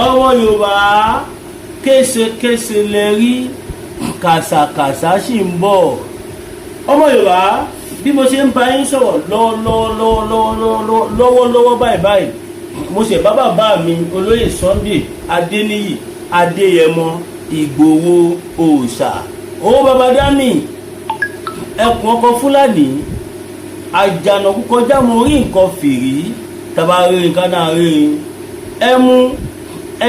ọmọ Yorùbá késekése lè rí kàsàkàsà sì ń bọ̀. ọmọ Yorùbá bí mo ṣe ń bá yín sọ̀rọ̀ lọ́wọ́lọ́wọ́ báyìí mo ṣe bá bàbá mi olóyè Sunday Adéníyì Adéyẹmọ Ìgbòho Òòṣà owó baba dání ẹkùn ọkọ Fúlàní àjànàkú kọjá mo rí nǹkan fìrí tàbá rí nǹkan náà rí ẹmu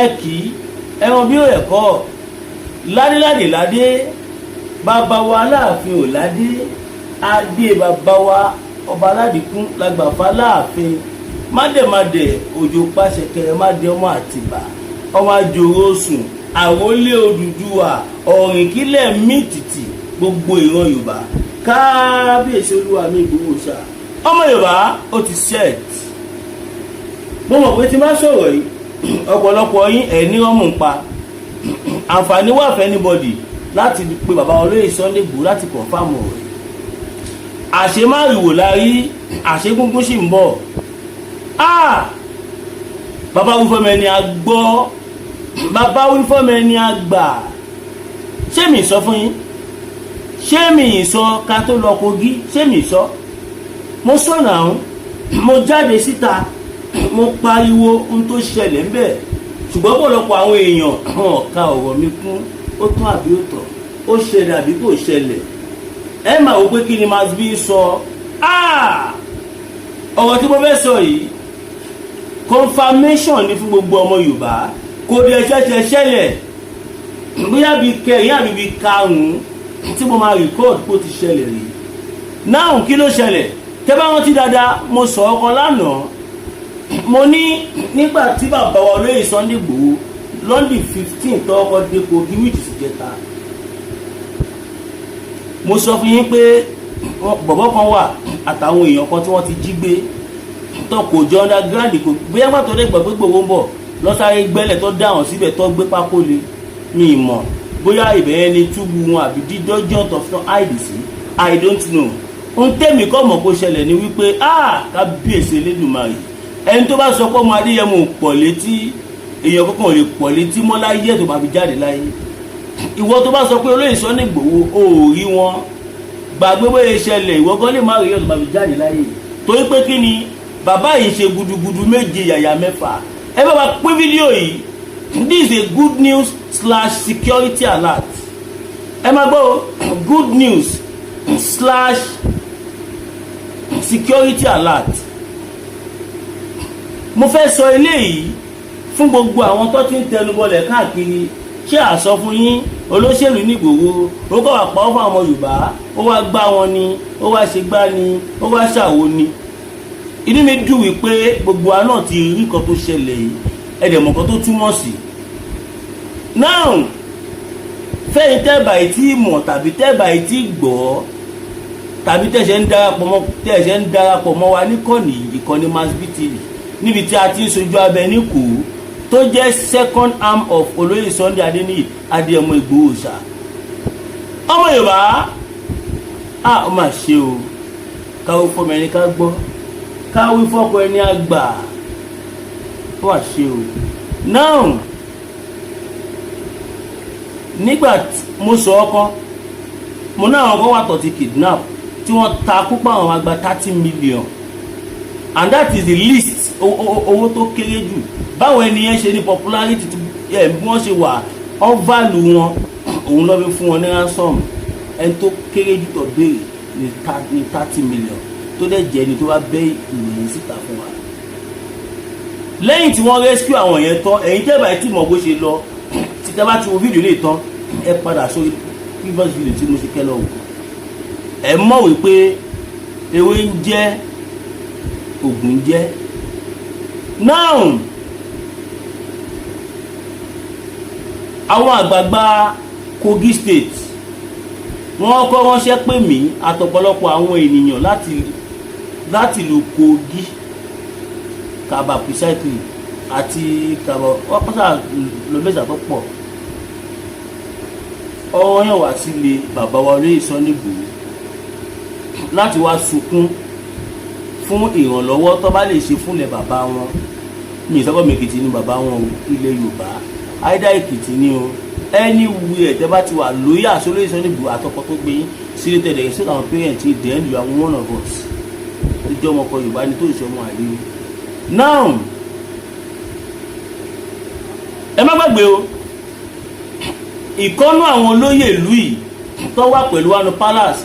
ẹkì ẹran bí ẹ̀kọ́ ládé bàbá wa Aláàfin ò ládé adé bàbá wa ọba aládìkún lágbàfà láàfin mádẹ̀mádẹ̀ òjò pàṣẹ kẹrẹ mádẹ ọmọ Àtìbà ọmọ àjòrò sùn àwọlé Odùduwà ọ̀rìnkílẹ̀ mítìtì gbogbo ìran Yorùbá kábíyèsí olúwa mi Ìgbòho Òòṣà. ọmọ Yorùbá ó ti set mo mọ̀ pé tí má sọ̀rọ̀ yìí ọ̀pọ̀lọpọ̀ yín ẹ̀ ní ọmọ ń pa àǹfààní wà fẹ́ anybody láti pe bàbá olóyè Sunday Igboho láti confam ọ̀rọ̀ àṣemáriwò la rí àṣegúngún sì ń bọ̀. bàbá wí fọ́mọ ẹni a gbọ́ bàbá wí fọ́mọ ẹni a gbà. ṣé mi sọ fún yín ṣé mi sọ ká tó lọ Kogi ṣé mi sọ mo sọ̀nà ọ̀hún mo jáde síta mo pariwo ohun tó ṣẹlẹ̀ ńbẹ̀ ṣùgbọ́n pọ̀lọpọ̀ àwọn èèyàn wọn ka ọ̀rọ̀ mi kún ó tán àbí ó tọ́ ó ṣẹlẹ̀ àbí kò ṣẹlẹ̀ ẹ máa wò pé kí ni Max B sọ ọ̀rọ̀ tí mo fẹ́ sọ yìí confirmation ni fún gbogbo ọmọ Yorùbá kò dé ṣẹ̀ṣẹ̀ ṣẹlẹ̀ bóyá bíi kẹrin àbí bíi karùn-ún tí mo máa record kó ti ṣẹlẹ̀ rí náà kí ló ṣẹlẹ̀ tẹ́ bá rántí dáadáa mo sọ ọkọ lánàá mo ní nígbà tí bàbá wa olóyè Sunday Igboho London 15 tọ́kọ́ dé Kogi wíìtì sí kẹta mo sọ fún yín pé bọ̀bọ̀ kan wà àtàwọn èèyàn kan tí wọ́n ti jí gbé tó kò jọ underground kò bóyá má tó dé gbọ́ pé Igboho ń bọ̀ lọ́sàárẹ̀ gbẹ́lẹ̀ tó dáhùn síbẹ̀ tó gbé pákó le mi mọ̀ bóyá ìbẹ̀yẹn ni túbú wọn àbí dídọ́jọ́ tó fún àìdí sí I don't know ohun tẹ́mi kọ́ mọ̀ kó ṣẹlẹ̀ ni wípé kábíyèsí Elédùmarè ẹni tó bá sọ pé ọmọ Adéyẹmọ pọ̀ létí èèyàn kankan ò lè pọ̀ létí mọ́ láyé tó bá fi jáde láyé ìwọ tó bá sọ pé olóyè Sunday Igboho ò rí wọn gbàgbé bóyá ṣẹlẹ̀ ìwọ gan lè má rí èèyàn tó bá fi jáde láyé torí pé kí ni bàbá yìí ṣe gudugudu méje yàyà mẹ́fà ẹ bá wa pín fídíò yìí this is a good news / security alert ẹ máa gbọ́ good news / security alert mo fẹ́ sọ eléyìí fún gbogbo àwọn tó ti ń tẹnubọlẹ̀ káàkiri ṣé àsọ fún yín olóṣèlú ní Ìgbòho ó kọ́ wà pa ọ́ fún àwọn Yorùbá ó wá gbá wọn ni ó wá ṣe gbá ni ó wá ṣàwo ni inú mi dùn wípé gbogbo wa náà ti rí nǹkan tó ṣẹlẹ̀ yìí ẹ̀dẹ̀ mọ̀ nǹkan tó túmọ̀ sí. now fẹ́yìn tẹ́ẹ̀bà yìí tí mọ̀ tàbí tẹ́ẹ̀bà yìí tí gbọ́ tàbí tẹ̀sẹ̀ ń darapọ̀ mọ́ wa níkànnì ìkànnì Max B TV níbi tí a ti ń sojú abẹ ní kù tó jẹ́ second arm of olóyè Sunday Adéníyì Adéyẹmọ Ìgbòho Òòṣà. ọmọ Yorùbá ó mà ṣe o káwé fọmọ ẹni ká gbọ́ káwé fọkọ ẹni àgbà ó mà ṣe o. now nígbà mo sọ ọkọ mo náà àwọn kan wà tó ti kidnap tí wọ́n ta kúpọ̀ àwọn àgbà 30 million and that is the least owó tó kéré jù báwo ẹni yẹn ṣe ní popularity bí wọ́n ṣe wà ọ́n value wọn òun lọ́ fi fún wọn ní ransom ẹni tó kéré jù tó béèrè ní 30 million tó dẹ̀ jẹ́ ẹni tó bá bẹ́ ìròyìn síta fún wa. lẹ́yìn tí wọ́n rescue àwọn yẹn tán ẹ̀yin tẹ́ báyìí tí mo bó ṣe lọ tí tẹ́ bá ti wo fídíò lè tán ẹ padà sórí previous video tí mo ṣe kẹ́ lọ́wọ́ ẹ mọ̀ wípé ewé ń jẹ́ ògùn jẹ́. now àwọn àgbààgbà Kogi state wọ́n kọ́ ránṣẹ́ pè mí àtọ̀pọ̀lọpọ̀ àwọn ènìyàn láti lu Kogi Kaba precisely àti Kaba wọ́n sà lọ́bẹ̀sà tó pọ̀ ọwọ́ yàn wá sílé bàbá wa olóyè Sunday Igboho láti wá sunkún fún ìrànlọ́wọ́ tó bá lè ṣe fúnlẹ̀ bàbá wọn mi ìsọ́kọ̀ mi Èkìtì ni bàbá wọn ilẹ̀ Yorùbá either Èkìtì ni o anywhere tẹ́ bá ti wà lóyà sólóyè Sunday Igboho àtọkọ tó gbé yín sílé tẹ̀lé ẹ̀sìn àwọn parents yìí then you are one of us ìjọ ọmọkọ Yorùbá ni tó ìṣọmọ àlè now ẹ má gbàgbé o ìkọ́nú àwọn olóyè ìlú yìí tó wà pẹ̀lú wanu palace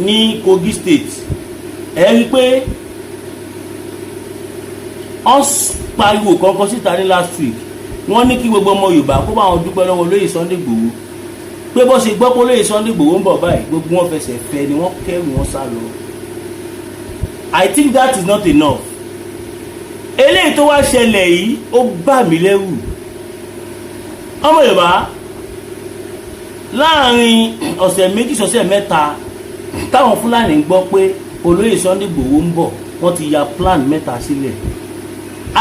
ní Kogi state ẹ rí pé wọ́n pariwo kankan síta ní last week wọ́n ní kí gbogbo ọmọ Yorùbá kó bá wọn dúpẹ́ lọ́wọ́ olóyè Sunday Igboho pé bó ṣe gbọ́ pé olóyè Sunday Igboho ń bọ̀ báyìí gbogbo wọn fẹsẹ̀ fẹ́ ni wọ́n kẹ́rù wọn sá lọ. I think that is not enough. eléyìí tó wá ṣẹlẹ̀ yìí ó bà mí lẹ́rù. ọmọ Yorùbá láàrin ọ̀sẹ̀ méjì sọ́sẹ̀ mẹ́ta táwọn Fúlàní ń gbọ́ pé olóyè Sunday Igboho ń bọ̀ wọ́n ti ya plan mẹ́ta sílẹ̀.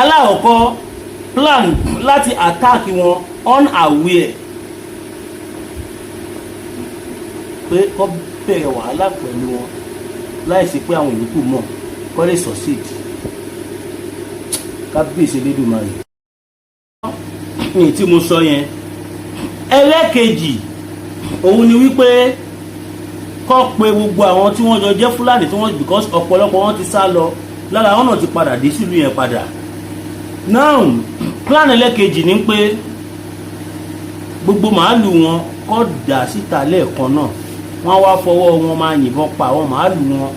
alákọ̀ọ́kọ́ plan láti attack wọn unaware pé kọ́ bẹ̀rẹ̀ wàhálà pẹ̀lú wọn láìsí pé àwọn ìlú kù mọ̀ kọ́ lè succeed kábíyèsí Elédùmarè ní tí mo sọ yẹn. ẹlẹ́kejì òun ni wípé kọ́ pé gbogbo àwọn tí wọ́n jọ jẹ́ Fúlàní tí wọ́n because ọ̀pọ̀lọpọ̀ wọn ti sá lọ lára wọn náà ti padà dé sílùú yẹn padà. now plan ẹlẹ́kejì ni pé gbogbo màálù wọn kọ́ dà síta lẹ́ẹ̀kan náà wọ́n wá fọwọ́ wọn máa yìnbọn pa àwọn màálù wọn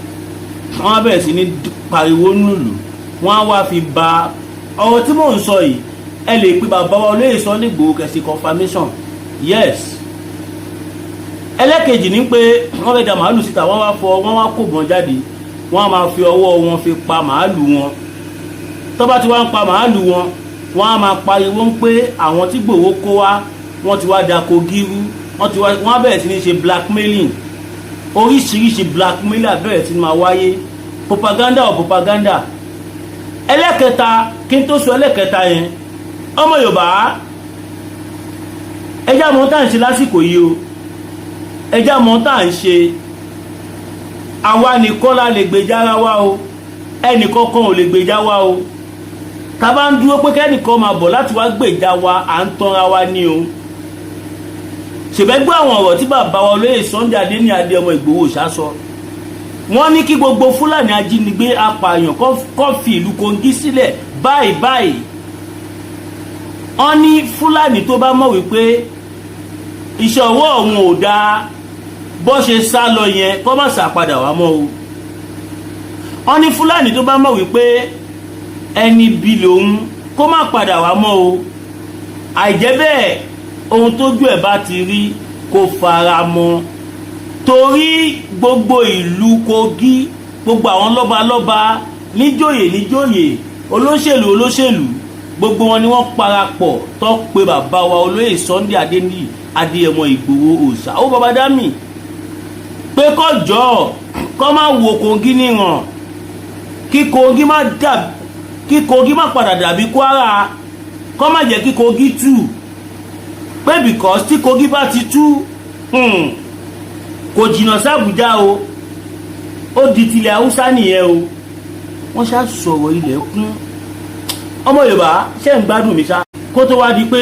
wọ́n á bẹ̀rẹ̀ sí ní pariwo nùlù wọ́n á wá fi ba ọ̀rọ̀ tí mò ń sọ yìí ẹ lè pe bàbá wa olóyè Sunday Igboho kẹsì confirmation yes. ẹlẹ́kejì ni pé wọ́n fẹ́ da màálù síta wọ́n wá kó bọ́n jáde wọ́n á máa fi ọwọ́ wọn fi pa màálù wọn tó bá ti wá ń pa màálù wọn wọ́n á máa pariwo pé àwọn tí Igboho kó wá wọ́n ti wá da Kogi rú wọ́n á bẹ̀rẹ̀ sí ní ṣe blackmailing oríṣiríṣi blackmailing bẹ̀rẹ̀ sí ní máa wáyé propaganda. ẹlẹ́kẹta kí n tó sọ ẹlẹ́kẹta yẹn ọmọ Yorùbá ẹjá mọ́ tá à ń ṣe lásìkò yìí o ẹjá mọ́ tá à ń ṣe àwa nìkan la lè gbèjà ara wa o ẹnìkan kan ò lè gbèjà wa o tá bá ń dúró pé kẹ́nìkan máa bọ̀ láti wá gbèjà wa à ń tanra wa ní o ṣèbẹ́gbẹ́ àwọn ọ̀rọ̀ tí bàbá wa olóyè Sunday Adéníadé ọmọ Ìgbòho ṣá sọ wọ́n ní kí gbogbo Fúlàní ajínigbé apààyàn kó fi ìlú Kogi sílẹ̀ báyìí wọ́n ní Fúlàní tó bá mọ̀ wípé iṣẹ́ ọwọ́ òun ò dáa bó ṣe sá lọ yẹn kó má sá padà wá mọ́ o wọ́n ní Fúlàní tó bá mọ̀ wípé ẹni bí lòun kó má padà wá mọ́ o àìjẹ́ bẹ́ẹ̀ ohun tójú ẹ̀ bá ti rí kó fara mọ́ torí gbogbo ìlú Kogi gbogbo àwọn lọ́balọ́ba níjòyè olóṣèlú gbogbo wọn ni wọ́n parapọ̀ tó pe bàbá wa olóyè Sunday Adéyẹmọ Ìgbòho òòṣà ó bàbá dámì pé kọjọ́ kọ́ máa wo Kogi níran kí Kogi má padà dàbí Kwara kọ́ má jẹ́ kí Kogi tú pé because tí Kogi bá ti tú kò jìnnà sábùjá o ó di tilẹ̀ Haúsá nìyẹn o wọ́n ṣá sọ̀rọ̀ ilẹ̀ kún ọmọ Yorùbá ṣe ń gbádùn mi ṣá kó tó wá di pé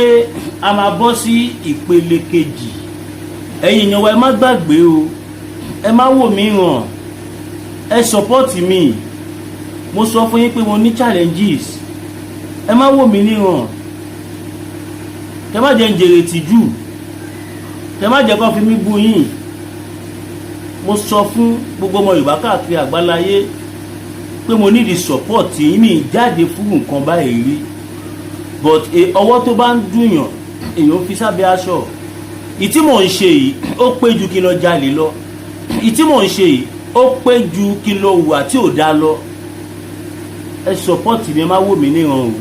a máa bọ́ sí ìpele kejì ẹ̀yin èèyàn wa ẹ má gbàgbé o ẹ má wò mí ràn ẹ support mi mo sọ fún yín pé mo ní challenges ẹ má wò mí níran kẹ má jẹ́ ń jèrè tìjú kẹ má jẹ́ kó fi mí bú yín mo sọ fún gbogbo ọmọ Yorùbá káàkiri àgbáláyé pé mo need support yín mi jáde fún nǹkan báyìí rí but ọwọ́ tó bá ń dùnyàn èèyàn fi sábẹ́ aṣọ ìtí mò ń ṣe yìí ó pé ju kí n lọ jalè lọ ìtí mò ń ṣe yìí ó pé ju kí n lọ hùwà tí ò dá lọ ẹ support mi ẹ má wò mí níran o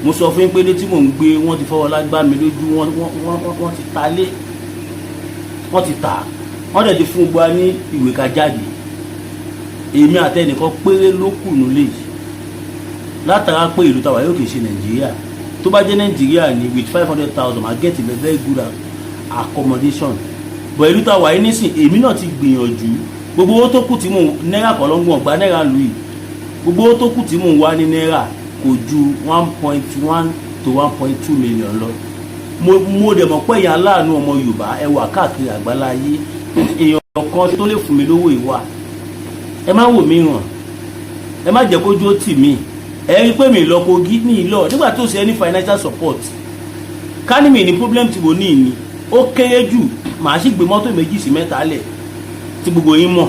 mo sọ fún yín pé létí mò ń gbé wọ́n ti fọwọ́ lágbá mi lójú wọ́n ti ta lé wọ́n ti tà wọ́n dẹ̀ ti fún gbogbo ní ìwé ká jáde èmi àtẹnìkan péré ló kù nílé yìí látara pé ìlú tàwa yóò kì í ṣe Nàìjíríà tó bá jẹ́ Nàìjíríà ni with 500,000 I get a very good accommodation but ìlú tàwa yìí nísìn èmi náà ti gbìyànjú gbogbo owó tó kù tí mò ń náírà kọ́ lọ́ngbọ̀n gba náírà lù yìí gbogbo owó tó kù tí mò ń wá ní náírà kò ju 1.1 to 1.2 million lọ. Mo dẹ̀ mọ̀ pé èèyàn aláàánú ọmọ Yorùbá ẹ wà káàkiri àgbáláyé, èèyàn kan tó lè fún mi lówó ìwà. Ẹ má wò mí ràn, ẹ má jẹ́ kójú ó tì mí, ẹ rí pé mi lọ Kogi ní ìlọ nígbà tó ṣe ní financial support. Ká ní mi ní problem tí mo ní ìní ó kéré jù màá sì gbé mọ́tò méjì sí mẹ́ta lẹ̀ tí gbogbo yín mọ̀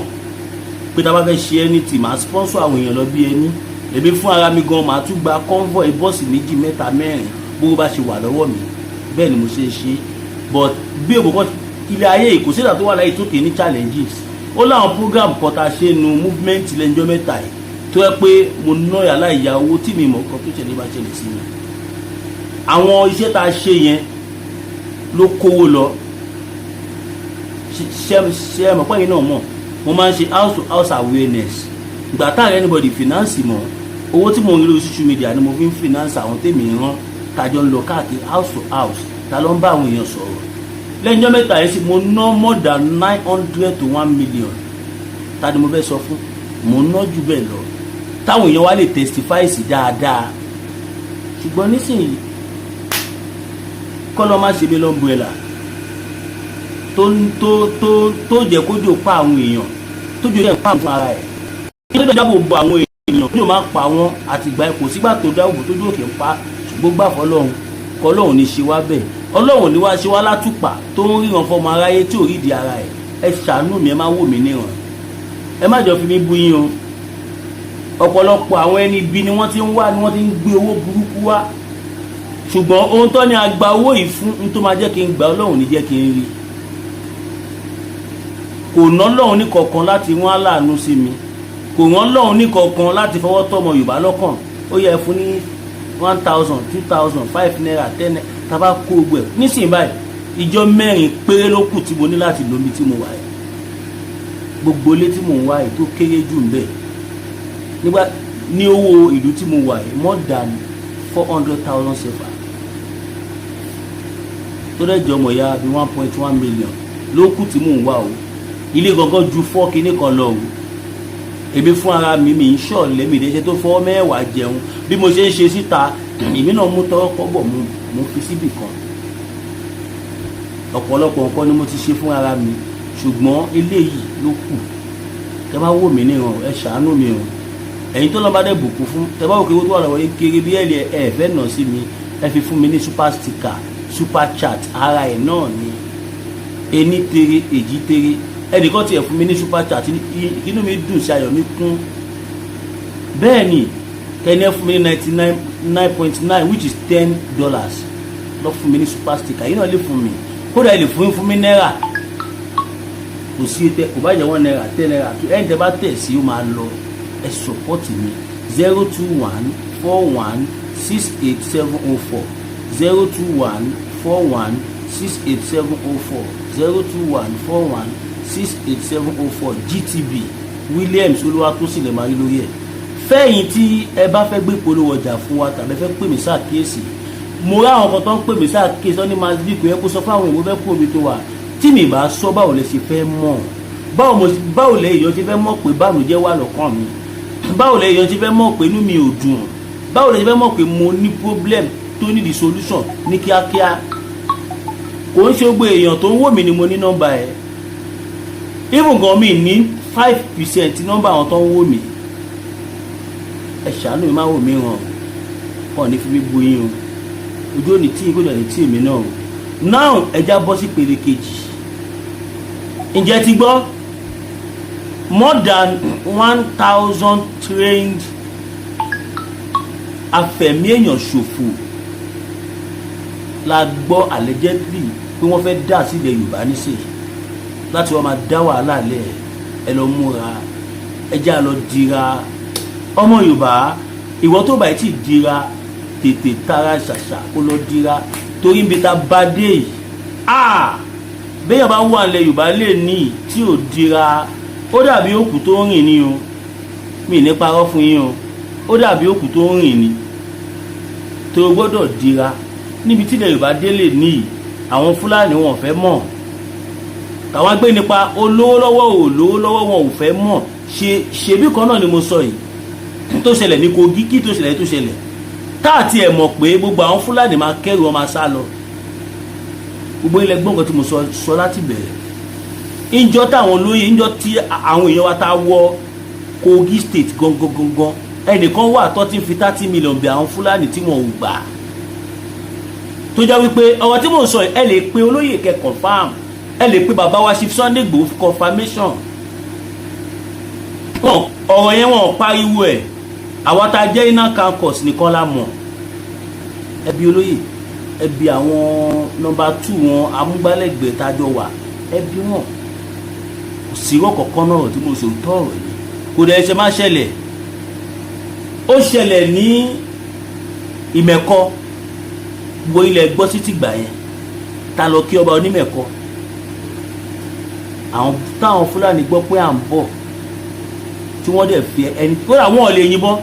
pé tá a bá fẹ́ ṣe ẹni tí màá sponsor àwọn èèyàn lọ bí ẹni èmi fún ara mi gan màá tún gba convoy bọ́ọ̀sì méjì mẹ́ta mẹ́rin gbogbo bá ṣe wà lọ́wọ́ mi bẹ́ẹ̀ ni mo ṣe ṣe. But bí òkùnkàn ilé ayé ìkòsílà tó wà láyé tó kè ní challenges ó láwọn program kan tá a ṣe nu movement lẹ́jọ́ mẹ́ta yìí tó yẹ pé mo ná yàrá ìyá owó tí mi mọ̀ kan tó ṣẹlẹ̀ bá ṣẹlẹ̀ sí mi. Àwọn iṣẹ́ tá a ṣe yẹn ló kówó lọ ṣe mọ̀ pẹ́yìn náà mọ̀ mo máa ń ṣe house to house awareness ìgbà tá àrẹ anybody finance mọ̀ owó tí mo ń rí lórí social media ni mo fi ń finance àwọn tèmi rán tájọ ń lọ káàkiri house to house ta ló ń bá àwọn èèyàn sọ̀rọ̀ lẹ́yìn mẹ́ta yẹn sí mo ná more than 900 to 1 million ta ni mo fẹ́ sọ fún mo ná jù bẹ́ẹ̀ lọ táwọn èèyàn wá lè testify sí dáadáa ṣùgbọ́n nísìnyí kọ́ lọ́ má ṣe mí lọ́mbrẹ́là tó jẹ́ kójú pa àwọn èèyàn tó jẹ́ pa fún ara ẹ̀ kí ló dáàbò bo àwọn èèyàn kí ló máa pa wọ́n àti ìgbà kò sígbà tó dáàbò tó dúró kì í pa ṣùgbọ́n gbà fọlọ́run kọ́ lọ́run ní ṣe wá bẹ́ẹ̀ ọlọ́run ní wá ṣe wá látùpà tó ń ríran fọmọ aráyé tí ò rí di ara ẹ̀ ẹ ṣàánú mi ẹ má wò mí níran ẹ má jọ fi mí bú yín o ọ̀pọ̀lọpọ̀ àwọn ẹni ibi ni wọ́n ti ń wá ni wọ́n ti ń gbé owó burúkú wá ṣùgbọ́n ohun tó ní agba owó yìí fún ní tó máa jẹ́ kí n gbà ọlọ́run ní jẹ́ kí n rí kò ná lọ́run ní kọ̀ọ̀kan láti wọ́n aláàánú sí mi kò rán lọ́run ní kọ̀ọ̀kan láti fọwọ́ tọ́mọ Yorùbá lọ́kàn ó yẹ fún ní 1000 2000 5 naira 10 naira tàbá kó gbẹ nísìnyí báyìí ìjọ mẹ́rin péré ló kù tí mo ní láti lómi tí mo wà yìí gbogbo ilé tí mo ń wá yìí tó kéré jù ń bẹ̀ nígbà ní owó ìlú tí mo wà yìí more than 400,000 sefa tó dẹ́jọ́ mọ̀ ya bí 1.1 million ló kù tí mò ń wá o ilé gangan ju 4 kinní kan lọ o èmi fún ara mi mi ń ṣọ̀lẹ́ mi ìdẹ́sẹ̀ tó fọ́ mẹ́wàá jẹun bí mo ṣe ń ṣe síta èmi náà mú tọ́wọ́ kọ́bọ̀ mo fi síbì kan ọ̀pọ̀lọpọ̀ nǹkan ni mo ti ṣe fún ara mi ṣùgbọ́n eléyìí ló kù tẹ bá wò mí níran ẹ ṣàánú mi o ẹ̀yin tó lọ́ba dẹ̀ bùkún fún tẹ bá wò kéwọ́ tó wà lọ́wọ́ yín kéré bí ẹ fẹ́ nà sí mi ẹ fi fún mi ní super sticker super chat ara ẹ̀ náà ni ení tere èjì tere ẹnìkan tiẹ̀ fún mi ní super chat inú mi dùn sí ayọ̀ mi kún bẹ́ẹ̀ ni kẹ́ni ẹ fún mi ní 99.9 which is $10 lọ fún mi ní super sticker yìí náà lè fún mi kódà ẹ lè fún mi náírà kò sí ètè kò bá jẹ́ 1 naira 10 naira tó ẹ̀ ń tẹ́ bá tẹ̀ sí ó máa lọ ẹ support mi 02141687040 GTB Williams Olúwatósìn lè máa rí lórí ẹ̀ fẹ́yìn tí ẹ bá fẹ́ gbé polówó ọjà fún wa tàbí fẹ́ pè mí ṣàkíyèsí mo rá àwọn kan tó ń pè mí ṣàkíyèsí wọn ní máa bí kò yẹ kó sọ fáwọn ìwé fẹ́ kó omi tó wà tí mi bá sọ báwo lẹ ṣe fẹ́ mọ̀ báwo lẹ èèyàn ti fẹ́ mọ̀ pé bànújẹ́ wà lọ́kàn mi báwo lẹ èèyàn ti fẹ́ mọ̀ pé inú mi ò dùn báwo lẹ ti fẹ́ mọ̀ pé mo ní problem tó ní the solution ní kíákíá kò ń ṣe gbogbo èèyàn tó ń wò mí ni mo ní nọ́mbà ẹ̀ even gan mi ní 5% nọ́mbà àwọn tó ń wò mí ẹ ṣàánú mi máa wò mí ràn kàn ní fi mí bu yín o ojú ò ní tí ìgbọ́dọ̀ ní tí èmi náà o now ẹja bọ́ sí pele kejì ǹjẹ́ ti gbọ́ more than 1,000 trained afẹ̀mí èèyàn ṣòfò la gbọ́ allegedly pé wọ́n fẹ́ dá sílẹ̀ Yorùbá nísìnyí láti wọ́n máa dá wàhálà lẹ̀ ẹ lọ múra ẹjẹ́ lọ dira ọmọ Yorùbá ìwọ tó bá ti dira tètè tara ṣàṣà kó lọ dira torí ń bi ta bá dé yìí béèyàn bá wà nílẹ̀ Yorùbá lè ní tí ò dira ó dàbí òkú tó ń rìn ni o mi ní parọ́ fún yín o ó dàbí òkú tó ń rìn ni tó gbọ́dọ̀ dira níbi tí ilẹ̀ Yorùbá dé lè ní àwọn Fúlàní wọn ò fẹ́ mọ̀ àwọn agbé nípa olówó lọ́wọ́ ò lówó lọ́wọ́ wọn ò fẹ́ mọ̀ ṣebí kan náà ni mo sọ yìí tó ṣẹlẹ̀ ní Kogi kí tó ṣẹlẹ̀ táàtì ẹ̀ mọ̀ pé gbogbo àwọn Fúlàní máa kẹ́rù wọn máa sá lọ. Gbogbo ilẹ̀ gbọ́n kan tí mo sọ láti bẹ̀rẹ̀. Ìjọ táwọn olóyè ìjọ tí àwọn èèyàn wa ta wọ Kogi state gangan ẹnìkan wà tó ti ń fi 30 million bẹ àwọn Fúlàní tí wọn ò gbà. Tó jẹ́ wípé ọ̀rọ̀ tí mò ń sọ ẹ lè pe olóyè kẹ́ confam, ẹ lè pe bàbá wa Chief Sunday Igboho confirmation. Ọ̀rọ̀ yẹn wọn pariwo ẹ̀, àwọn tá a jẹ́ iná campus nìkan la mọ̀. Ẹbí olóyè, ẹbí àwọn nọ́mbà 2 wọn amúgbálẹ́gbẹ̀ẹ́ tájọ wà, ẹbí wọn. Kò sí irọ́ kankan náà tí mo sọ tọ̀rọ̀ yìí. Kò dẹ̀ ṣe má ṣẹlẹ̀. Ó ṣẹlẹ̀ ní Ìmẹ̀kọ, gbogbo ilẹ̀ gbọ́ sí tìgbà yẹn. Ta lọ kí ọba Onímẹ̀kọ. Àwọn táwọn Fúlàní gbọ́ pé à ń bọ̀ tí wọ́n dẹ̀ fi ẹni kódà wọn ò lè yìnbọn.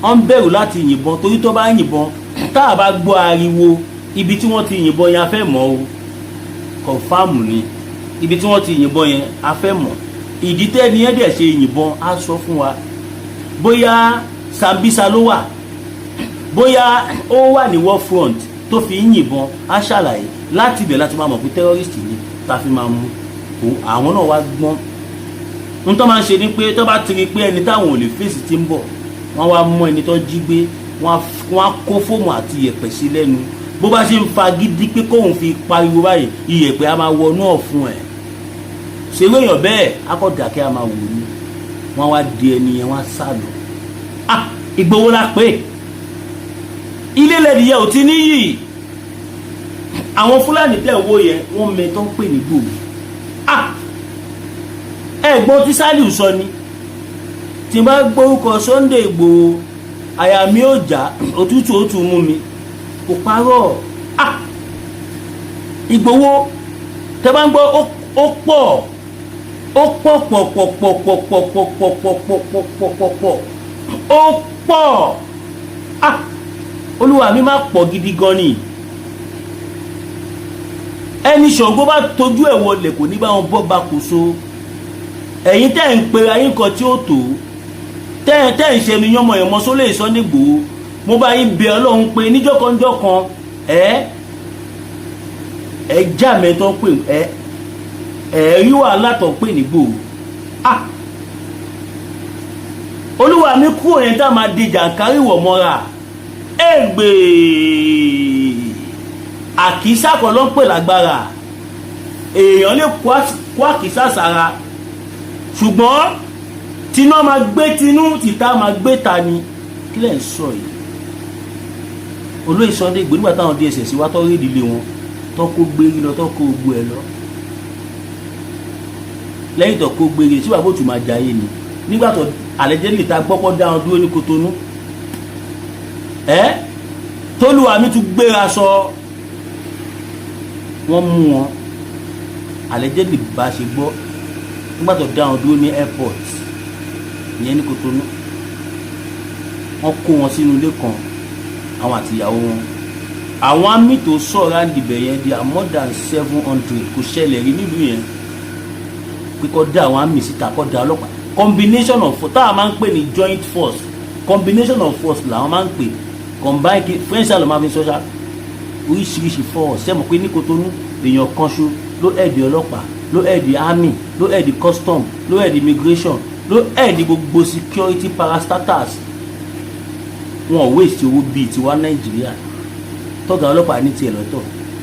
Wọ́n ń bẹ̀rù láti yìnbọn torí tó bá yìnbọn tá a bá gbọ́ ariwo ibi tí wọ́n ti yìnbọn yẹn a fẹ́ mọ̀ o. Kọ̀ǹfàmù ni ibi tí wọ́n ti yìnbọn yẹn a fẹ́ mọ̀. Ìdí tẹ́ni yẹn dẹ̀ ṣe yìnbọn á sọ fún wa. Bóyá Sambisa ló wà, bóyá ó wà ní war front tó fi ń yìnbọn á ṣàlàyé láti ibẹ̀ láti máa mọ̀ pé terrorist ni ta fi máa mú àwọn náà wá gbọ́n. N tó máa ń ṣe ni pé tó bá ti rí pé ẹni táwọn ò lè fèsì ti ń bọ̀ wọ́n wá mú ẹni tó jí gbé wọ́n á kó fóòmù àti iyẹ̀pẹ̀ sí lẹ́nu. Bó bá ṣe ń fa gidi pé kóun fi pariwo báyìí iyẹ̀pẹ̀ á máa wọnú ọ̀fun ẹ̀. Ṣèwé èèyàn bẹ́ẹ̀ akọ̀dàkẹ́ á máa wò ní wọ́n wá di ẹni yẹn wọ́n á sá lọ. Ìgbòho la pé ilé lẹ́dìyẹ ò ti níyì. Àwọn Fúlàní tẹ̀ wó yẹn wọ́n mẹ tó ń pè ní Ìgbòho. Ẹ̀gbọ́n tí Sálíù sọ ni tí bá gbórúkọ Sunday Ìgbòho àyà mi ò já òtútù ó tún mú mi kò parọ́. Ìgbòho tẹ́ bá ń gbọ́ ó pọ̀ ó pọ̀ Olúwa mi máa pọ̀ gidi gan ni. Ẹni Ṣàngó bá tójú ẹ̀ wọlé kò ní bá wọn bọ́ bá kò so. Ẹ̀yin tẹ́ ń pe ayé nǹkan tí ó tó tẹ́ ń ṣe mi yánmọ ẹ̀mọ́ sólè Sunday Igboho. Mo bá yín bẹ Ọlọ́run pé níjọ́kanjọ́kan ẹ já mẹ́tọ́ pé rí wàhálà tó pè ní Igboho. Olúwa mi kúrò yẹn tá máa di jàǹkárí wọ̀ mọ́ra. Ègbè àkísà kan ló ń pè lágbára. Èèyàn lè kó àkísà sára ṣùgbọ́n tiná máa gbé tinú tìta máa gbé ta ni. Kí lẹ̀ ń sọ yìí? Olóyè Sunday Igboho nígbà táwọn DSS wá tó rí ìdílé wọn tó kó gbérí lọ tó kó gbó ẹ lọ. Lẹ́yìn tó kó gbérí tí bàbá òtún máa jayé ni nígbà tó allegedly ta gbọ́kọ́ dá wọn dúró ní Kotonu. Tolúwa mi tún gbéra sọ wọ́n mú wọn allegedly bá ṣe gbọ́ nígbà tó dá wọn dúró ní airport ìyẹn ní Kotonu. Wọ́n kó wọn sínú ilé kan àwọn àtìyàwó wọn. Àwọn àmì tó sọ̀rọ̀ àdìbẹ̀ yẹn di more than 700 kò ṣẹlẹ̀ rí nílùú yẹn pé kọ́ dá àwọn àmì síta kọ́ dá ọlọ́pàá. Combination of force táwọn máa ń pè ní joint force, combination of force làwọn máa ń pè combine french ló máa fi sọ́ṣà oríṣiríṣi force. Ṣé mo pé ní Kotonu èèyàn kan ṣo ló ẹ̀dì ọlọ́pàá ló ẹ̀dì army ló ẹ̀dì custom ló ẹ̀dì immigration ló ẹ̀dì gbogbo security parastatals. Wọn ò waste owó bíi tiwa Nàìjíríà. Tọ́gà ọlọ́pàá ní tiẹ̀ lọ́tọ̀,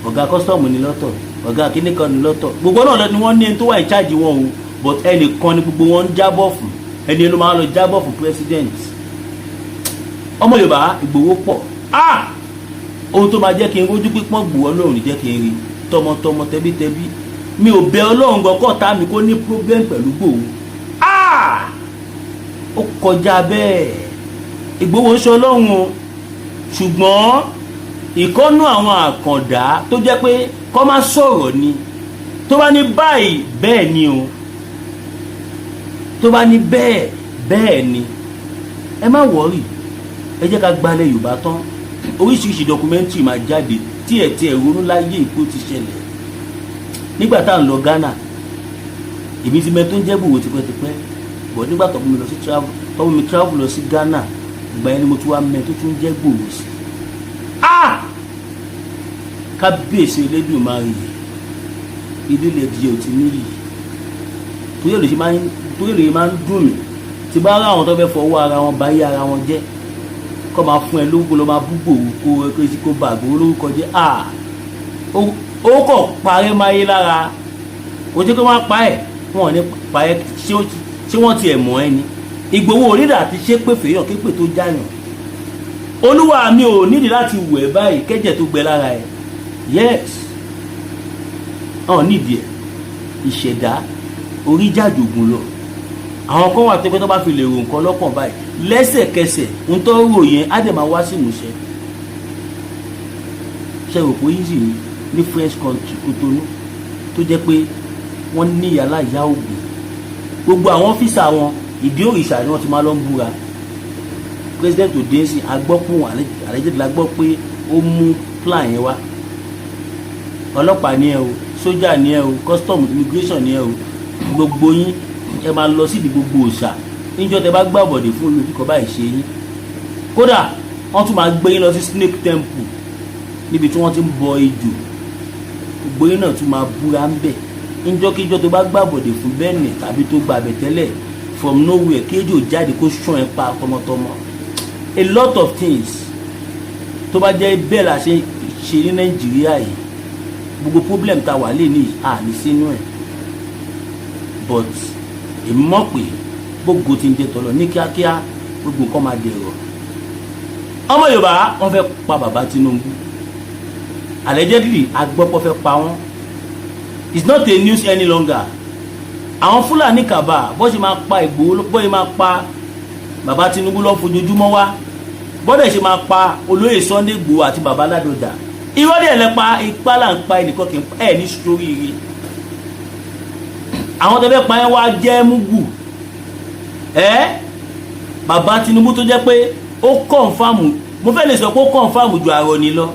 ọ̀gá custom ní lọ́tọ̀, ọ̀gá kíníkan ní lọ́tọ̀. Gbogbo náà ni wọ́n ní ẹni tó wà in charge wọn o, but ẹnìkan ni gbogbo wọn ń jábọ̀ fún. Ẹni ló máa lọ jábọ̀ fún president. Ọmọ Yorùbá Ìgbòho pọ̀. Ohun tó máa jẹ́ kí n rójú pípọ́n gbòó Ọlọ́run jẹ́ kí n rí tọmọtọmọ tẹbítẹbí. Mi ò bẹ Ọlọ́run gan kọ́ta mi kó ní problem pẹ̀lú Ìgbòho. Ó kọjá bẹ́ẹ̀. Ìgbòho ń ṣe Ọlọ́run o, ṣùgbọ́n ìkọ́nú àwọn àkàndá tó jẹ́ pé kọ́ máa sọ̀rọ̀ ni tó bá ní báyìí bẹ́ẹ̀ ni o, tó bá ní bẹ́ẹ̀ ni. Ẹ má wọ́rì, ẹ jẹ́ ká gbalẹ̀ Yorùbá tán. Oríṣiríṣi dọkumẹ́ntì máa jáde tí ẹ̀ ronú láyé ìkó ti ṣẹlẹ̀. Nígbà tá à ń lọ Ghana èmi ti mẹ́ tó ń jẹ́ Ìgbòho tipẹ́tipẹ́, bọ̀ nígbà tó mú mi travel lọ sí Ghana ìgbà yẹn ni mo tún wá mẹ́ tó tún jẹ́ Ìgbòho sí kábíyèsí Elédùmarè ilé ilẹ̀ díẹ̀ ò ti níyì torí èlò máa ń dùn mí tí bá rá àwọn tó fẹ́ fọwọ́ ara wọn bá yé ara wọn jẹ́ kọ́ máa fún ẹ lórúkọ lọ́ máa bú Ìgbòho kó bá Ìgbòho lórúkọ jẹ́ ó kọ̀ parẹ́ máyé lára kò jẹ́ kó máa pa ẹ̀ wọn ò ní pa ẹ́ ṣé wọ́n ti ẹ̀ mọ̀ ẹ́ ni Ìgbòho onídà àti ṣépè fèèyàn képè tó jáyàn olúwa mi ò nídìí láti wù ẹ́ báyìí kẹ́jẹ̀ tó gbẹ lára ẹ̀ yes ọ̀ nídìí ẹ̀ ìṣẹ̀dá orí jàjògùn lọ àwọn kan wà tó bá fi lè rò nǹkan lọ́kàn báyìí lẹ́sẹ̀kẹsẹ̀ ń tọ́ rò yẹn á dẹ̀ máa wá sí ìmúṣẹ ṣe rò pé easy ní French country Cotonou tó jẹ́ pé wọ́n ní yàrá ìyá ògùn gbogbo àwọn ọ́fíìsà wọn ìdí òrìṣà ni wọ́n ti máa lọ ń búra president odensi agbọ́pọ̀ àlejò la gbọ́ pé ó mú plan yẹn wá ọlọ́pàá ni ẹ o sójà ni ẹ o custom immigration ni ẹ o gbogbo yín ẹ máa lọ síbi gbogbo òòṣà níjọ́ tẹ bá gbà bọ̀dẹ̀ fún olùdíkọ̀ báyìí ṣe yín kódà wọ́n tún máa gbé yín lọ sí snake temple níbi tí wọ́n ti ń bọ ejò gbogbo yín náà tún máa búra ń bẹ̀ níjọ́kíjọ́ tó bá gbà bọ̀dẹ̀ fún bẹ́ẹ̀nì tàbí tó gbà bẹ̀ tẹ́lẹ̀ from nowhere kéjò jáde kó sàn ẹ́ pa tọmọtọmọ a lot of things tó bá jẹ́ bẹ́ẹ̀ la ṣe ní Nàìjíríà yìí gbogbo problem ta wà lè ní àní sínú ẹ̀ but èmi mọ̀ pé gbogbo ti ń jẹ tọ̀lọ̀ ní kíákíá gbogbo nǹkan máa dẹ̀rọ̀ ọmọ Yorùbá wọ́n fẹ́ pa bàbá Tinubu allegedly agbọ́pọ̀ fẹ́ pa wọ́n it's not a news any longer àwọn Fúlàní kàbà bó ṣe máa pa Ìgbòho bó ṣe máa pa bàbá Tinubu lọ fojoojúmọ́ wá bọ́dẹ̀ ṣe máa pa olóyè Sunday Ìgbòho àti bàbá Ládọjà ìrọ́dẹ̀ ẹ̀lẹ́pa ipá là ń pa ẹnìkan kì í ẹ̀ ní sórí ire àwọn tó fẹ́ pa ẹ́ wá jẹ́ múgù bàbá Tinubu tó jẹ́ pé ó kọ̀ǹfàmù mo fẹ́ lè sọ pé ó kọ̀ǹfàmù ju àrọ̀ ni lọ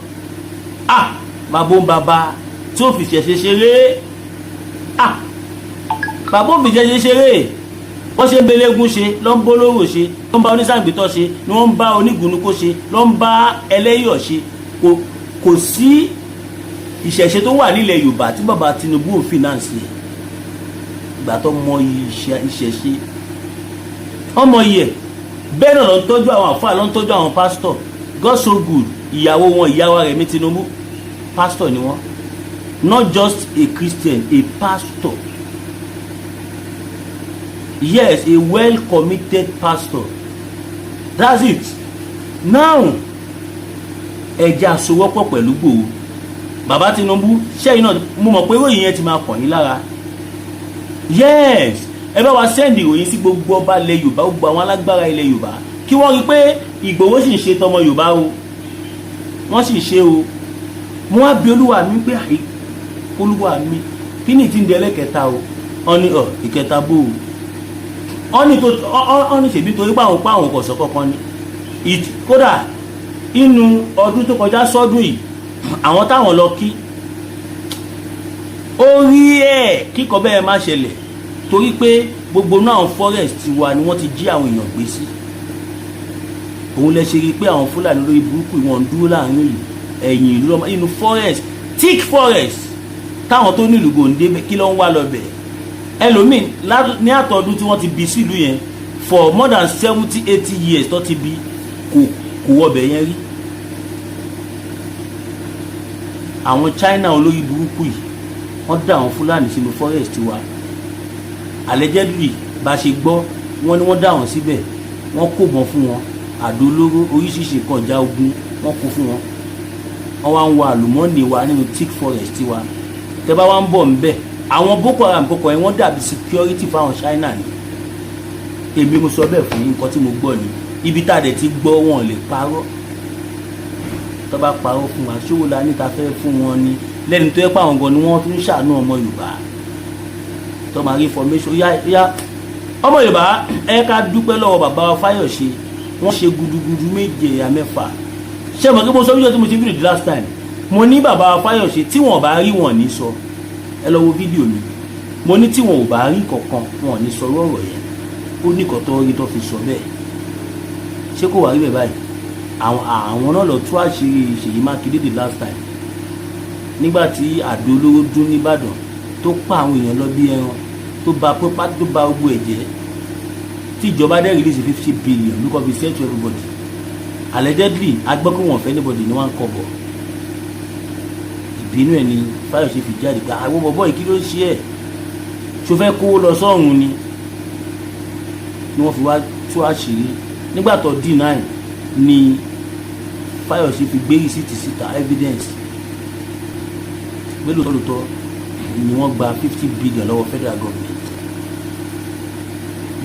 bàbá ń bàbá tí ó fi ṣẹ̀ṣẹ̀ ṣeré bàbá ò fi ṣẹ̀ṣẹ̀ ṣeré wọ́n ṣe ń belégún ṣe ló ń bólóró ṣe ló ń bá onísàgbétọ́ ṣe ni wọ́n ń bá onígunukó ṣe ló ń bá ẹlẹ́yọ̀ ṣe kò sí ìṣẹ̀ṣe tó wà nílẹ̀ Yorùbá tí bàbá Tinubu ò finance ìgbà tó mọ ìṣẹ̀ṣe ọmọ yẹ bẹ́ẹ̀ náà ló ń tọ́jú àwọn àfáà ló ń tọ́jú àwọn pásítọ̀ God so good ìyàwó wọn ìyàwó Rẹ̀mí Tinubu pásítọ̀ ni wọ́n not just a Christian a pastor yes a well committed pastor that's it now ẹja sowọ́pọ̀ pẹ̀lú Ìgbòho bàbá Tinubu ṣẹ́yìn náà mo mọ̀ pé ìròyìn yẹn ti máa kàn yín lára yes ẹ bá wa sẹ́ndì ìròyìn sí gbogbo ọba ilẹ̀ Yorùbá gbogbo àwọn alágbára ilẹ̀ Yorùbá kí wọ́n rí pé Ìgbòho sì ń ṣe tọmọ Yorùbá o wọ́n sì ṣe o mo wá bí olúwa mi pé olúwa mi kí ni ti ń di ẹlẹ́kẹta o wọ́n ní ìkẹta bò ó wọ́n ní ṣèbí torí páwọn kọ̀ọ̀sọ́ kọ̀ọ̀kan ni kódà inú ọdún tó kọjá sọ́dún yìí àwọn táwọn lọ kí orí ẹ̀ kíkọ bẹ́ẹ̀ má ṣẹlẹ̀ torí pé gbogbo náà forest wa ni wọ́n ti jí àwọn èèyàn gbé sí òun lẹ ṣe rí pé àwọn Fúlàní lórí burúkú wọn dúró láàrin ìlú ẹ̀yìn ìlú lọ́mọ inú forest thick forest táwọn tó nílùú gòǹdé kí ló ń wá lọ bẹ̀ ẹlòmíì ní àtọ̀dún tí wọ́n ti bí sílùú yẹn for more than 70-80 years tó ti bí kò wọbẹ̀ yẹn rí àwọn China olórí burúkú yìí wọ́n dá àwọn Fúlàní sínú forest wa allegedly bá ṣe gbọ́ wọ́n ní wọ́n dá wọn síbẹ̀ wọ́n kó bọ́n fún wọn àdó olóró oríṣiríṣi kọjá ogun wọ́n kó fún wọn wọ́n wá ń wọ àlùmọ́ọ́nì wa nínú thick forest wa tẹ́ bá wá ń bọ̀ ńbẹ̀ àwọn Boko Haram kọ̀ọ̀kan yẹn wọ́n dàbí security fáwọn China ni èmi mo sọ bẹ́ẹ̀ fún yín nǹkan tí mo gbọ́ ni ibi tá a dẹ̀ ti gbọ́ wọn lè parọ́ tó bá parọ́ fún wa ṣówó la níta fẹ́ fún wọn ni lẹ́nu tó yẹ pé àwọn gan ni wọ́n tún ń ṣàánú ọmọ Yorùbá tó máa rí information yá ọmọ Yorùbá ẹ ká dúpẹ́ lọ́wọ́ bàbá wa Fáyọ̀ṣe wọ́n ṣe gudugudu méje ya mẹ́fà ṣé mo kí mo sọ fídíò tí mo ti fídíò the last time mo ní bàbá wa Fáyọ̀ṣe tí wọ́n bá rí wọn ní sọ ẹ lọ wo fídíò mi mo ní tí wọn ò bá rí kankan wọn ní sọ ọ̀rọ̀ yẹn ó ní kò tó rí tó fi sọ bẹ́ẹ̀ ṣé kò wá rí bẹ́ẹ̀ báyìí? Àwọn náà lọ tú àṣírí Ṣèyí Mákindé the last time nígbà tí àdó olóró dún nìbàdàn tó pa àwọn èèyàn lọ bí ẹran, tó ba property, tó ba gbogbo ẹ̀jẹ̀, tí ìjọba dẹ́ release 50 billion ló kọ́ fi settle everybody. Allegedly agbọ́kọ̀ wọn fẹ́ anybody ní wọn kọ̀ bọ̀. Ìbínú ẹ̀ ni Fáyọ̀ṣe fi jáde pé àwọn bọ̀bọ̀ yìí kí ló ṣe ẹ̀, ṣó fẹ́ kó lọ sọ́run ni wọ́n fi wá tú àṣírí. Nígbà tó deny ni Fáyọ̀ṣe fi gbé rìsíìtì síta evidence pé lóòótọ́ ni wọ́n gba 50 billion lọ́wọ́ federal government.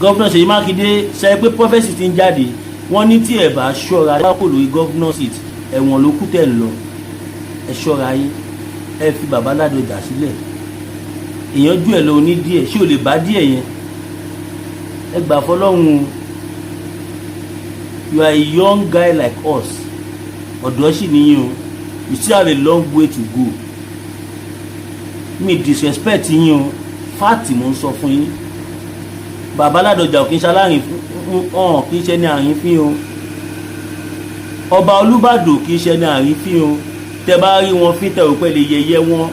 Gọ́vnà Ṣèyí Mákindé sọ pé prophecy ti ń jáde, wọ́n ní tí ẹ̀ bá ṣọ́ra lápò lórí gọ́vnà seat ẹ̀wọ̀n ló kú tẹ̀ lọ. Ẹ ṣọ́ra yín, ẹ fi bàbá Ládọjà sílẹ̀. Èèyàn jù ẹ̀ lọ ní díẹ̀, ṣé o lè bá díẹ̀ yẹn? Ẹ gbà fọlọ́run o. You are a young guy like us. Ọ̀dọ́ sì níyìn o. You still have a long way to go. Mi disrespect yín o. Fáàtì mo ń sọ fún yín. Bàbá Ládọjà ò kí ń ṣe aláàrin fún kì í ṣe ní àrífín o. Ọba Olúbàdàn kì í ṣe ní àrífín o. Tẹ bá rí wọn fín tẹ òpẹ́ lè yẹyẹ wọn.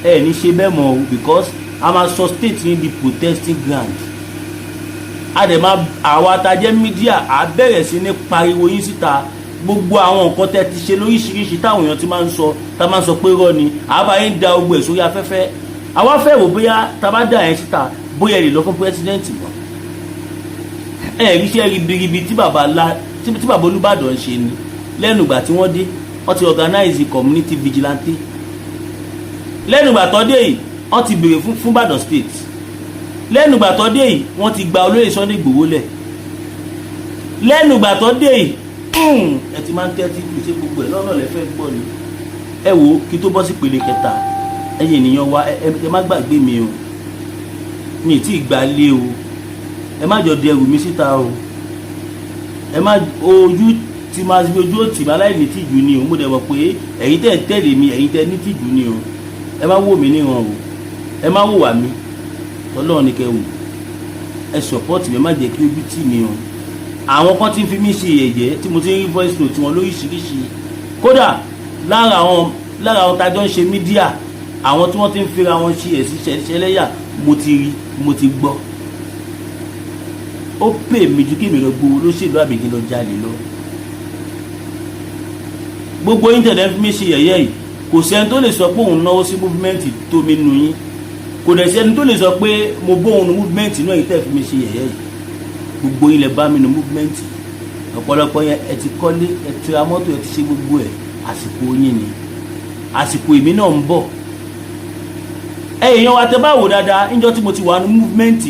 Ẹ ní ṣe bẹ́ẹ̀ mọ́ o because a máa sọ state yín di protesting ground. Àdèmá àwa tajẹ́ mídíà á bẹ̀rẹ̀ sí ní pariwo yín síta gbogbo àwọn nǹkan tẹ́ ti ṣe lóríṣiríṣi táwọn èèyàn ti máa ń sọ pé rọ́ ni àbá yín da ogbó ẹ̀ sórí afẹ́fẹ́. Àwa fẹ́ wò bóyá tá bá dà yẹn síta bóyá ẹ lè lọ fún pírẹsidẹ́ǹtì mọ́. Ẹ rí iṣẹ́ ribiribi tí bàbá Olúbàdàn ń ṣe ni lẹ́nu ìgbà tí wọ́n dé wọ́n ti organize community vigilante. Lẹ́nu ìgbà tó dé yìí wọ́n ti béèrè fún Ìbàdàn state. Lẹ́nu ìgbà tó dé yìí wọ́n ti gba olóyè Sunday Igboho lẹ̀. Lẹ́nu ìgbà tó dé yìí ẹ ti máa ń tẹ́tí kù sí gbogbo ẹ̀ lọ́nà lẹ́fẹ́ gbọ́ ni. Ẹ wo kí tó bọ́ sí ìpele kẹta ẹ̀yin ènìyàn wa ẹ má gbàgbé mi o, mi ì tí ì gba lé o, ẹ má jọ dẹrù mi síta o, ẹ má ojú ti máa fi ojú òtì máa láì ní tìjú ni o. Mo dẹ̀ mọ̀ pé ẹ̀yin tẹ̀ ń tẹ̀lé mi, ẹ̀yin tẹ̀ ní tìjú ni o. Ẹ má wò mí níran o, ẹ má wò wá mi. Ọlọ́run ní kẹ́ wò, ẹ support mi, ẹ má jẹ́ kí ojú tì mí o. Àwọn kan ti ń fi mí ṣe yẹ̀yẹ́ tí mo ti ń rí voice note wọn lóríṣiríṣi. Kódà lára àwọn tájọ́ ń ṣe mídíà, àwọn tí wọ́n ti ń fira wọn ṣe ẹ̀sìn ṣẹlẹ́yà mo ti rí, mo ti gbọ́. Ó pè mí ju kí mi lọ gbowó lóṣèlú àbí kí n lọ jalè lọ. Gbogbo internet fi mí ṣe yẹ̀yẹ́ yìí, kò sẹ́ni tó lè sọ pé òun náwó sí movement tó mi nù yín. Kò dẹ̀ sẹ́ni tó lè sọ pé mo bóun nu movement náà yìí tẹ̀ fi mi ṣe yẹ̀yẹ́ yìí. Gbogbo ilẹ̀ bá mi nu movement. Ọ̀pọ̀lọpọ̀ yẹn ẹ ti kọ́lé, ẹ ti ra mọ́tò, ẹ ti ṣe gbogbo ẹ̀. Àsìkò yín ni. Àsìkò èmi náà ń bọ̀. Èèyàn wa tẹ bá wò dáadáa níjọ́ tí mo ti wà nu movement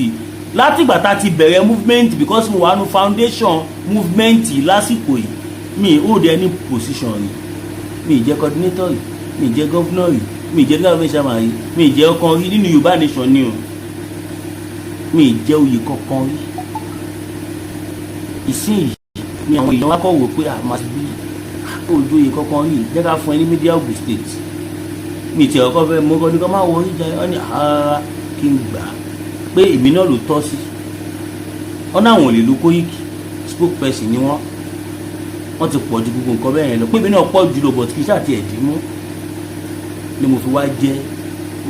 látìgbà tá ti bẹ̀rẹ̀ movement because mo wà nu foundation movement lásìkò yìí. Mi ò dé ní position rí. Mi jẹ́ coordinator rí. Mi jẹ́ governor rí. Mi jẹ́ government chairman rí. Mi jẹ́ ọkàn rí nínú Yorùbá nation ni o. Mi jẹ́ oyè kankan rí. Ìsìn yìí ni àwọn èèyàn wá kọ́ wò pé àmà sí bí olùdóye kankan rí jẹ́ ká fún ẹ ní media Ogun State. Mi ti ọkọ fẹ́ mọ́ kọ́ ní kọ́ máa wọ oríjà ẹ ní ara kí n gbà pé èmi náà ló tọ́ sí. Ọ̀nà àwọn olè ló Koiki spokesperson ni wọ́n ti pọ̀ ju gbogbo nǹkan bẹ́ẹ̀ yẹn lọ pé èmi náà pọ̀ jù lọ but kì í ṣàti ẹ̀dín mú ni mo fi wá jẹ́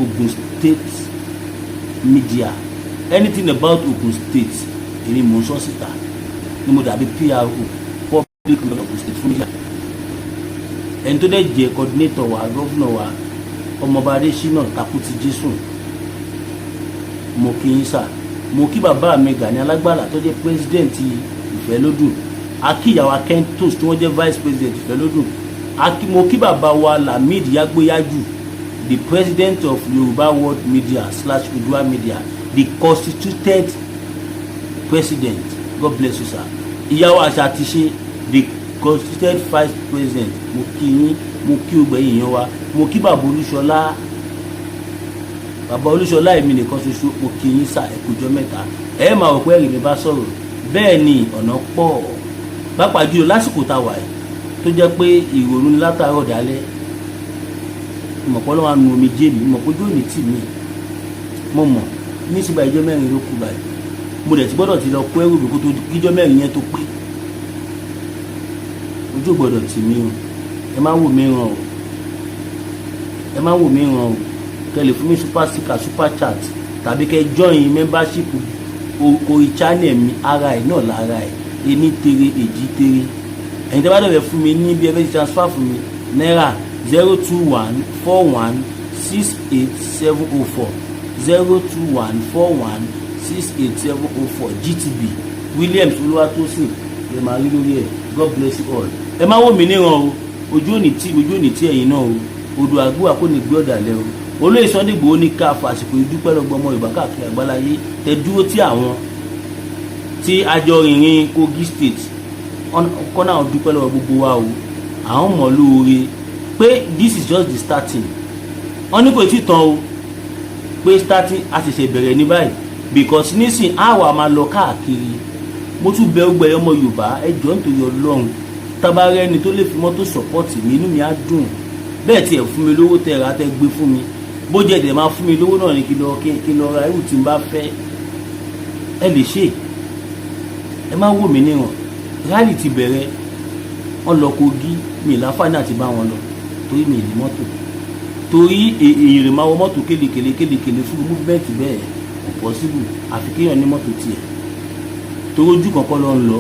Ogun State media. Anything about Ogun State èmi mò ń sọ síta ni mo dàbí PRO public Ogun State fún media. Ẹni tó dẹ̀ jẹ́ coordinator wa governor wa Ọmọọba Adésínà Takuti Jésù, mo kí yín sà. Mo kí bàbá mi Gani Alágbàlá tó jẹ́ president Ìfẹ́lódùn. Akíyàwó Akentos tí wọ́n jẹ́ vice president Ìfẹ́lódùn. Mo kí bàbá wa Lamid Yagboyaju, the president of Yoruba World Media / Odua Media, the constituted president. God bless you sir. Ìyàwó Àṣàtìṣe, the constituted vice president. Mo kí yín, mo kí ògbẹ́yìn yẹn wa. Mo kí bàbá Olúṣọlá èmi nìkan ṣoṣo. Mo kí yín sà, ẹ kújọ́ mẹ́ta. Ẹ máa wò pé ẹ̀rìn mi bá sọ̀rọ̀. Bẹ́ẹ̀ ni ọ̀nà pọ̀. Pàápàá jùlọ lásìkò tá a wà yìí tó jẹ́ pé ìrònú ni látàárọ̀ dálẹ́. Mọ̀pọ̀ lọ́wọ́ àánú omi jẹ́ mi, mọ̀ pé ojú òní tì mí. Mo mọ̀ ní ìsìgbà ìjọ mẹ́rin ló kù báyìí. Mo dẹ̀ ti gbọ́dọ̀ ti lọ kó ẹrù mi kó tó kíjọ́ mẹ́rin yẹn tó pé. ojú gbọ́dọ̀ tì mí o, ẹ má wò mí ràn o, ẹ má wò mí ràn o. Kẹ́ lè fún mi super sticker, super chat, tàbí kẹ́ join membership orí channel mi. Ara ẹ̀ náà lára ẹ̀, ení tere èjì tere. Ẹ̀yin tí a bá dẹ̀ fún mi ní bí ẹ fẹ́ transfer fún mi náírà 02141687004 02141687004 GTB Williams Olúwatósìn lè máa rí lórí ẹ̀. God bless you all. Ẹ má wò mí níran o, ojú òní tí ẹ̀yin náà o, odò àgbò àkóní gbé ọ̀dàlẹ̀ o. Olóyè Sunday Igboho ní ká fàsìkò ìdúpẹ́ lọ́gbọ́n ọmọ Yorùbá káàkiri àgbáláyé tẹ dúró tí àwọn tí àjọ ìrìn Kogi State kọ́nà àwọn dúpẹ́ lọ́wọ́ gbogbo wa o. Àwọn mọ̀ lóore pé this is just the starting. Wọ́n ní kò tí tán o, pé starting a ṣẹ̀ṣẹ̀ bẹ̀rẹ̀ ní báyìí because nísìn àwa máa lọ káàkiri. Mo tún bẹ̀ ọgbẹ́ ọmọ Yorùbá ẹ jọ̀ọ́ nítorí Ọlọ́run, tabarẹ́ ẹni tó lè fi mọ́tò support mi, inú mi á dùn. Bẹ́ẹ̀ tí ẹ fún mi lówó tẹ ra tẹ gbé fún mi, bó jẹ́ dẹ̀ máa fún mi lówó náà ní kí lọ ra irú tí n bá fẹ́, ẹ lè ṣe. Ẹ má wò mí níran. Rally ti bẹ̀rẹ̀, wọ́n lọ Kogi, mi láǹfààní àti bá wọn lọ torí mi ní mọ́tò, torí èyí rè máa wọ mọ́tò kélekèle fún movement bẹ́ẹ̀ kò possible, àfi kéèyàn ní mọ́tò tiẹ̀ torí ojú kankan ló ń lọ.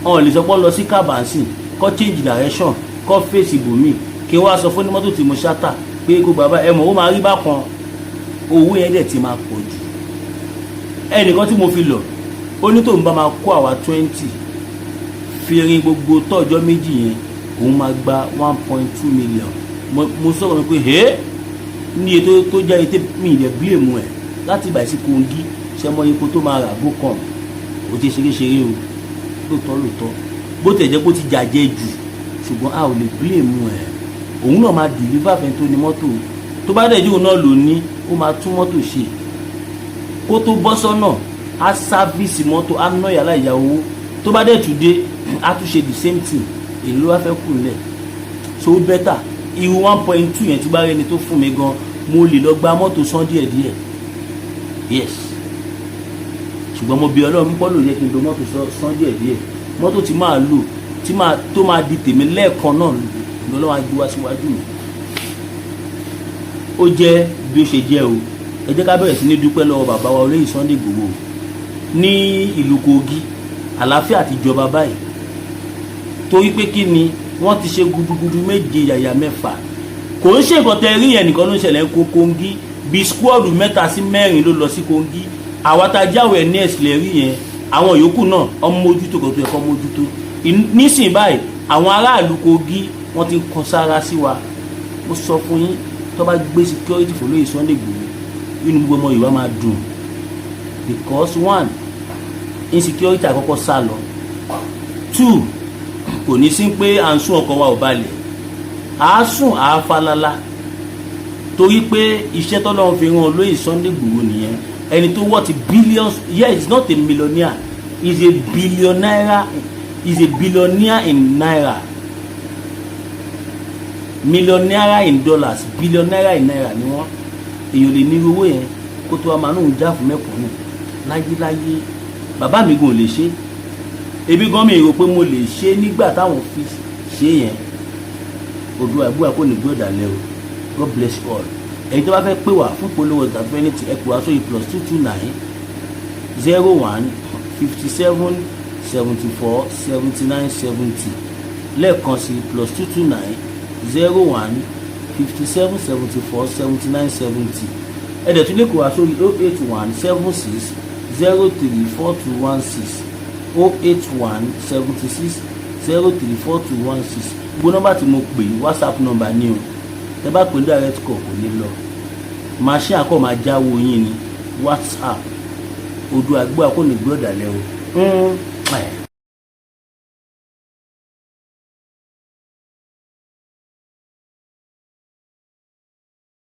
Wọ́n lè sọ pé lọ sí Kábàǹsì kọ́ change direction kọ́ face ibòmí kí wọ́n á sọ fún ní mọ́tò tí mo ṣáta pé kó bàbá ẹ mọ̀ ó máa rí bákan, owó yẹn dẹ̀ ti máa pọ̀ jù. Ẹnìkan tí mo fi lọ ó ní tóun bá máa kó àwa 20 fi rin gbogbo tọ́jọ́ méjì yẹn òun máa gba 1.2 million. Mo sọ̀rọ̀ mi pé ní ètò tó jẹ́ ètò mi ìdẹ̀ blame ẹ̀ láti ìgbà sí Kogi ṣe mọ epo tó máa rà bó kàn ó ti ṣeré o lóòótọ́ bó tẹ̀ jẹ́ bó ti jàjẹ́ jù ṣùgbọ́n a ò lè blame ẹ̀. Òun náà máa deliver fẹ́ tó ní mọ́tò, tó bá dẹ̀ jẹ́ òun náà lò ní ó máa tún mọ́tò ṣe kó tó bọ́ sọ́nà, á sáfíìsì mọ́tò, á ná yàrá ìyá owó, tó bá dẹ̀ tún dé á tún ṣe the same thing. Èló ló wá fẹ́ kù nílẹ̀, so better irú 1.2 yẹn tí bá rẹni tó fún mi gan, mo lè lọ gba mọ́tò san díẹ̀díẹ̀, yes. Ṣùgbọ́n mo bí Ọlọ́run pọ́ lò yẹ kí n lo mọ́tò san díẹ̀díẹ̀, mọ́tò tí máa lò tó máa di tèmi lẹ́ẹ̀kan náà lọ́wọ́ á gbé wá síwájú mi. Ó jẹ́ bí ó ṣe jẹ́ o. Ẹ jẹ́ ká bẹ̀rẹ̀ sí ní dúpẹ́ lọ́wọ́ bàbá wa Olóyè Sunday Igboho ní ìlú Kogi. Àlàáfíà ti jọba báyìí torí pé kí ni wọ́n ti ṣe gudugudu méje yàyà mẹ́fà. Kò ń ṣe nǹkan tẹ rí yẹn nìkan ló ń ṣẹlẹ̀ ń kó Kogi, bí squad 3 sí 4 ló lọ sí Kogi. Àwa tá jáwé ní ẹ̀sìlẹ̀ rí yẹn, àwọn yòókù náà ọmọ mójútó kò tó ẹ̀kọ́ mójútó. Nísìnyí báyìí àwọn aráàlú Kogi wọ́n ti kan sára sí wa. Mo sọ fún yín tó bá gbé security fún Olóyè Sunday Igboho inú gbogbo ọmọ Yorùbá máa dùn because 1 insecurity àkọ́kọ́ sá lọ, 2 kò ní sí pé à ń sún ọkọ̀ wa ò balẹ̀, à á sùn à á falala torí pé iṣẹ́ tọ́lọ́run fi rán Olóyè Sunday Igboho nìyẹn. Ẹni tó worth billions, yes, he's not a millionaire, he's a billionaire in naira, millionaire in dollars, billionaire in naira ni wọ́n. Èyàn lè ní owó yẹn kó tó wá máa ń jà fún mẹ́kùnún láyé. Bàbá mi gan ò lè ṣe, ebi gan mi rò pé mo lè ṣe nígbà táwọn fi ṣe yẹn. Odò àgbà kò ní gbé ọ̀dàlẹ̀ o. God bless you all. Ẹ̀yin tó bá fẹ́ pè wá fún polówó ìtàfẹ́ni ti ẹ̀kú wá sórí +229 01 57 74 79 70 lẹ́ẹ̀kan sí +229 01 57 74 79 70. Ẹ̀dẹ̀ tún lè kó wá sórí 081 76 03 4216 081 76 03 4216. Gbogbo nọ́mbà tí mo pè WhatsApp nọ́mbà ni o. Tẹ́ bá pè direct call kò ní lọ. Machine akọ máa jáwó yín ni WhatsApp. Odò àgbà kò ní gbọ́dọ̀ lẹ́ o.